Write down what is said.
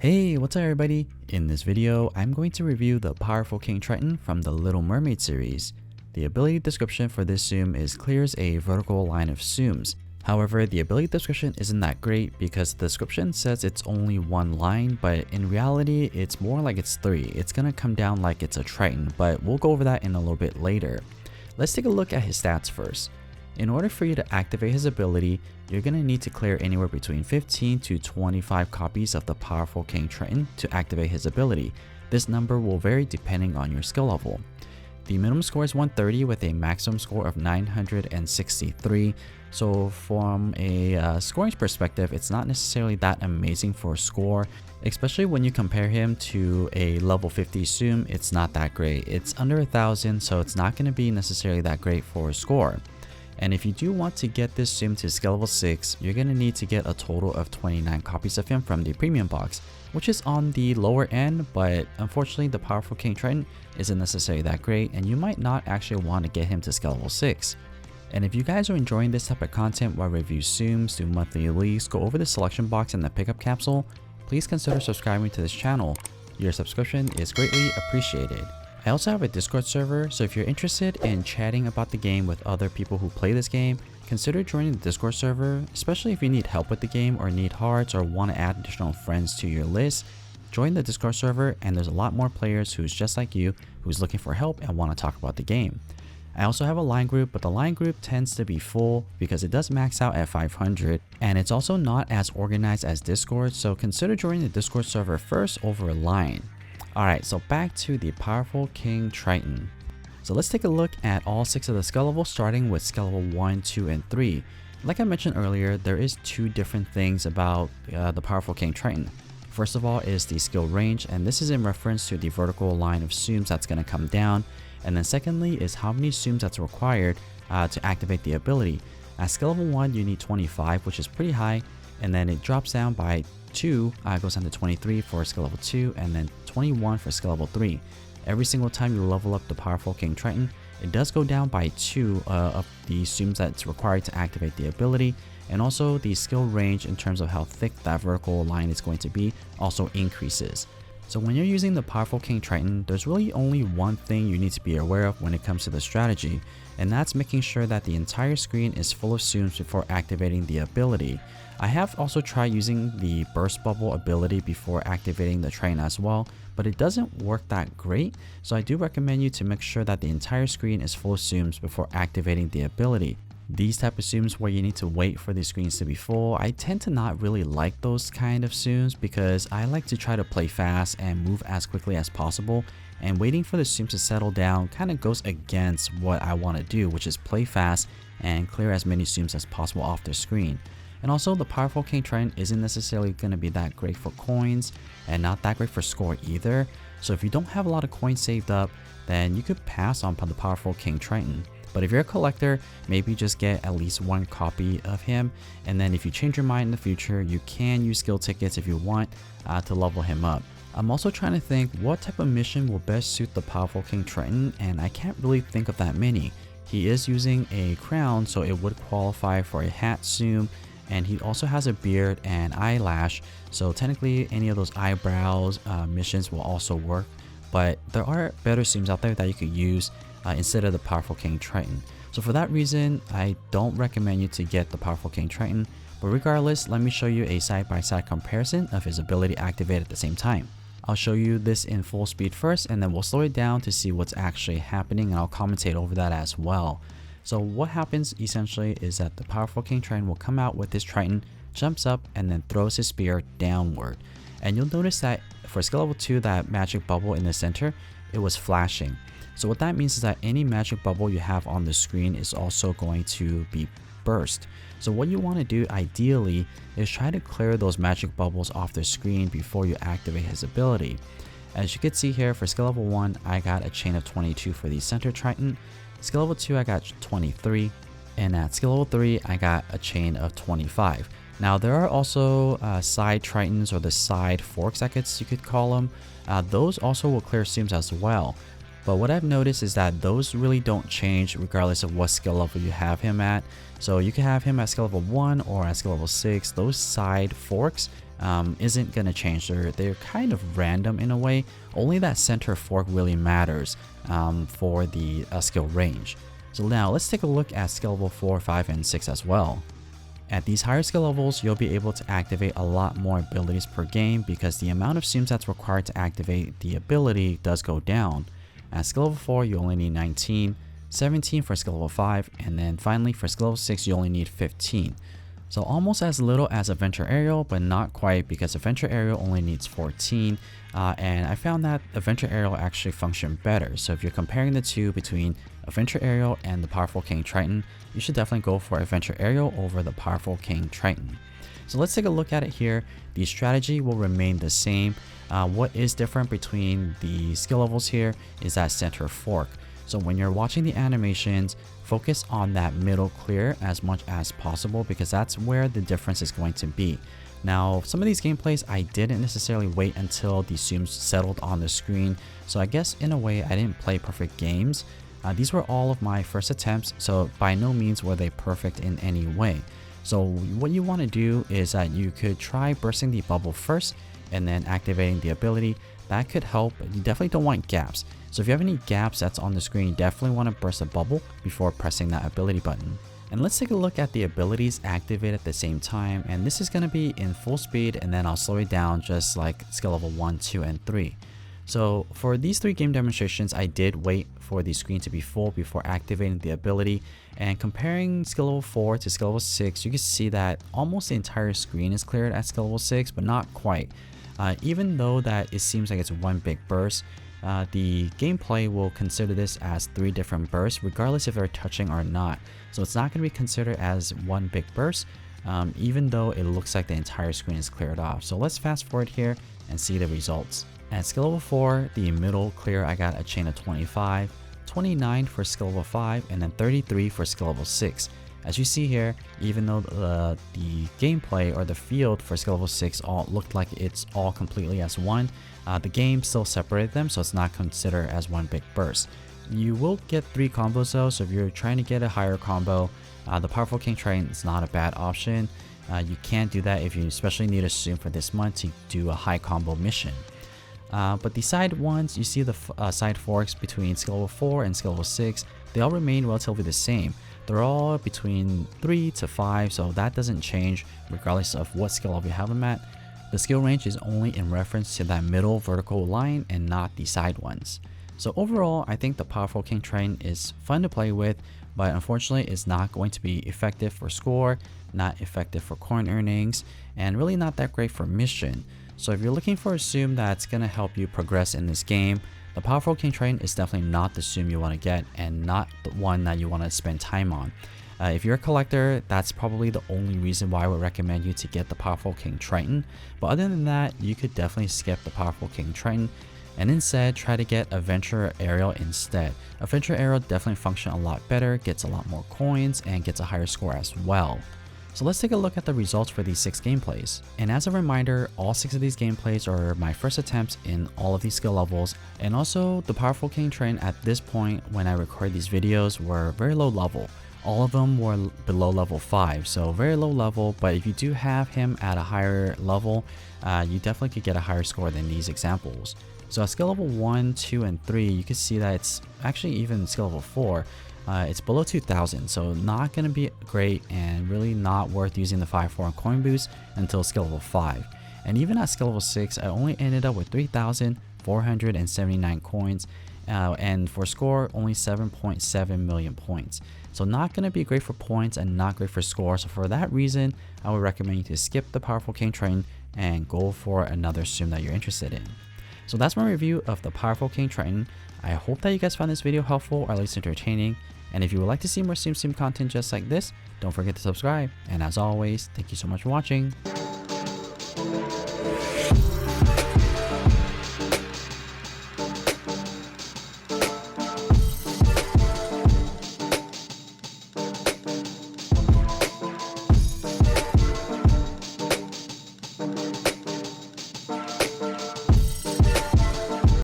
Hey, what's up everybody? In this video, I'm going to review the Powerful King Triton from the Little Mermaid series. The ability description for this Tsum is clears a vertical line of Tsums. However, the ability description isn't that great because the description says it's only one line, but in reality, it's more like it's three. It's gonna come down like it's a Triton, but we'll go over that in a little bit later. Let's take a look at his stats first. In order for you to activate his ability, you're going to need to clear anywhere between 15 to 25 copies of the Powerful King Triton to activate his ability. This number will vary depending on your skill level. The minimum score is 130 with a maximum score of 963. So from a scoring perspective, it's not necessarily that amazing for a score, especially when you compare him to a level 50 Tsum. It's not that great. It's under 1,000, so it's not going to be necessarily that great for a score. And if you do want to get this Tsum to skill level 6, you're going to need to get a total of 29 copies of him from the premium box, which is on the lower end, but unfortunately the Powerful King Triton isn't necessarily that great and you might not actually want to get him to skill level 6. And if you guys are enjoying this type of content where I review Tsums, do monthly leagues, go over the selection box and the pickup capsule, please consider subscribing to this channel. Your subscription is greatly appreciated. I also have a Discord server, so if you're interested in chatting about the game with other people who play this game, consider joining the Discord server, especially if you need help with the game or need hearts or want to add additional friends to your list. Join the Discord server and there's a lot more players who's just like you who's looking for help and want to talk about the game. I also have a line group, but the line group tends to be full because it does max out at 500 and it's also not as organized as Discord, so consider joining the Discord server first over line. Alright, so back to the Powerful King Triton. So let's take a look at all 6 of the skill levels, starting with skill level 1, 2, and 3. Like I mentioned earlier, there is 2 different things about the Powerful King Triton. First of all is the skill range, and this is in reference to the vertical line of Tsums that's going to come down. And then secondly is how many Tsums that's required to activate the ability. At skill level 1, you need 25, which is pretty high, and then it drops down by 2, goes down to 23 for skill level 2, and then 21 for skill level 3. Every single time you level up the Powerful King Triton, it does go down by 2 of the Tsums that's required to activate the ability, and also the skill range in terms of how thick that vertical line is going to be also increases. So when you're using the Powerful King Triton, there's really only one thing you need to be aware of when it comes to the strategy, and that's making sure that the entire screen is full of Tsums before activating the ability. I have also tried using the burst bubble ability before activating the Triton as well, but it doesn't work that great, so I do recommend you to make sure that the entire screen is full of Tsums before activating the ability. These type of Tsums where you need to wait for the screens to be full, I tend to not really like those kind of Tsums because I like to try to play fast and move as quickly as possible, and waiting for the Tsums to settle down kind of goes against what I want to do, which is play fast and clear as many Tsums as possible off the screen. And also the Powerful King Triton isn't necessarily going to be that great for coins and not that great for score either. So if you don't have a lot of coins saved up, then you could pass on the Powerful King Triton. But if you're a collector, maybe just get at least 1 copy of him, and then if you change your mind in the future, you can use skill tickets if you want to level him up. I'm also trying to think what type of mission will best suit the Powerful King Triton, and I can't really think of that many. He is using a crown, so it would qualify for a hat Tsum, and he also has a beard and eyelash, so technically any of those eyebrows missions will also work. But there are better Tsums out there that you could use instead of the Powerful King Triton. So for that reason, I don't recommend you to get the Powerful King Triton, but regardless, let me show you a side-by-side comparison of his ability activated at the same time. I'll show you this in full speed first, and then we'll slow it down to see what's actually happening, and I'll commentate over that as well. So what happens essentially is that the Powerful King Triton will come out with his Triton, jumps up, and then throws his spear downward. And you'll notice that for skill level 2, that magic bubble in the center, it was flashing. So what that means is that any magic bubble you have on the screen is also going to be burst. So what you want to do ideally is try to clear those magic bubbles off the screen before you activate his ability. As you can see here, for skill level 1, I got a chain of 22 for the center Triton. Skill level 2, I got 23, and at skill level 3, I got a chain of 25. Now there are also side Tritons, or the side forks, I guess you could call them. Those also will clear Tsums as well. But what I've noticed is that those really don't change regardless of what skill level you have him at. So you can have him at skill level 1 or at skill level 6. Those side forks isn't going to change. They're kind of random in a way. Only that center fork really matters for the skill range. So now let's take a look at skill level 4, 5, and 6 as well. At these higher skill levels, you'll be able to activate a lot more abilities per game because the amount of zooms that's required to activate the ability does go down. At skill level 4, you only need 19, 17 for skill level 5, and then finally for skill level 6, you only need 15. So almost as little as Adventure Aerial, but not quite because Adventure Aerial only needs 14. And I found that Adventure Aerial actually functioned better. So if you're comparing the two between Adventure Aerial and the Powerful King Triton, you should definitely go for Adventure Aerial over the Powerful King Triton. So let's take a look at it here. The strategy will remain the same. What is different between the skill levels here is that center fork. So when you're watching the animations, focus on that middle clear as much as possible because that's where the difference is going to be. Now, some of these gameplays, I didn't necessarily wait until the zooms settled on the screen. So I guess in a way, I didn't play perfect games. These were all of my first attempts, so by no means were they perfect in any way. So what you want to do is that you could try bursting the bubble first and then activating the ability. That could help, but you definitely don't want gaps. So if you have any gaps that's on the screen, you definitely want to burst a bubble before pressing that ability button. And let's take a look at the abilities activated at the same time, and this is going to be in full speed, and then I'll slow it down just like skill level 1, 2, and 3. So for these 3 game demonstrations, I did wait for the screen to be full before activating the ability, and comparing skill level 4 to skill level 6, you can see that almost the entire screen is cleared at skill level 6, but not quite. Even though that it seems like it's one big burst, the gameplay will consider this as 3 different bursts regardless if they're touching or not. So it's not going to be considered as one big burst, even though it looks like the entire screen is cleared off. So let's fast forward here and see the results. At skill level 4, the middle clear, I got a chain of 25, 29 for skill level 5, and then 33 for skill level 6. As you see here, even though the gameplay or the field for skill level 6 all looked like it's all completely as one, the game still separated them, so it's not considered as one big burst. You will get 3 combos though, so if you're trying to get a higher combo, the Powerful King Triton is not a bad option. You can't do that if you especially need a zoom for this month to do a high combo mission. But the side ones, you see the side forks between skill level 4 and skill level 6, they all remain relatively the same. They're all between 3 to 5, so that doesn't change regardless of what skill level you have them at. The skill range is only in reference to that middle vertical line and not the side ones. So overall, I think the Powerful King Triton is fun to play with, but unfortunately it's not going to be effective for score, not effective for coin earnings, and really not that great for mission. So if you're looking for a zoom that's going to help you progress in this game, the Powerful King Triton is definitely not the zoom you want to get and not the one that you want to spend time on. If you're a collector, that's probably the only reason why I would recommend you to get the Powerful King Triton. But other than that, you could definitely skip the Powerful King Triton and instead try to get Adventure Aerial instead. Adventure Aerial definitely functions a lot better, gets a lot more coins, and gets a higher score as well. So let's take a look at the results for these 6 gameplays. And as a reminder, all 6 of these gameplays are my first attempts in all of these skill levels, and also the Powerful King Triton at this point when I record these videos were very low level. All of them were below level 5, so very low level, but if you do have him at a higher level, you definitely could get a higher score than these examples. So at skill level 1, 2, and 3, you can see that it's actually even skill level 4. It's below 2,000, so not going to be great and really not worth using the 5-4 coin boost until skill level 5. And even at skill level 6, I only ended up with 3,479 coins, and for score, only 7.7 million points. So not going to be great for points and not great for score. So for that reason, I would recommend you to skip the Powerful King Triton and go for another sim that you're interested in. So that's my review of the Powerful King Triton. I hope that you guys found this video helpful or at least entertaining. And if you would like to see more Tsum Tsum content just like this, don't forget to subscribe. And as always, thank you so much for watching.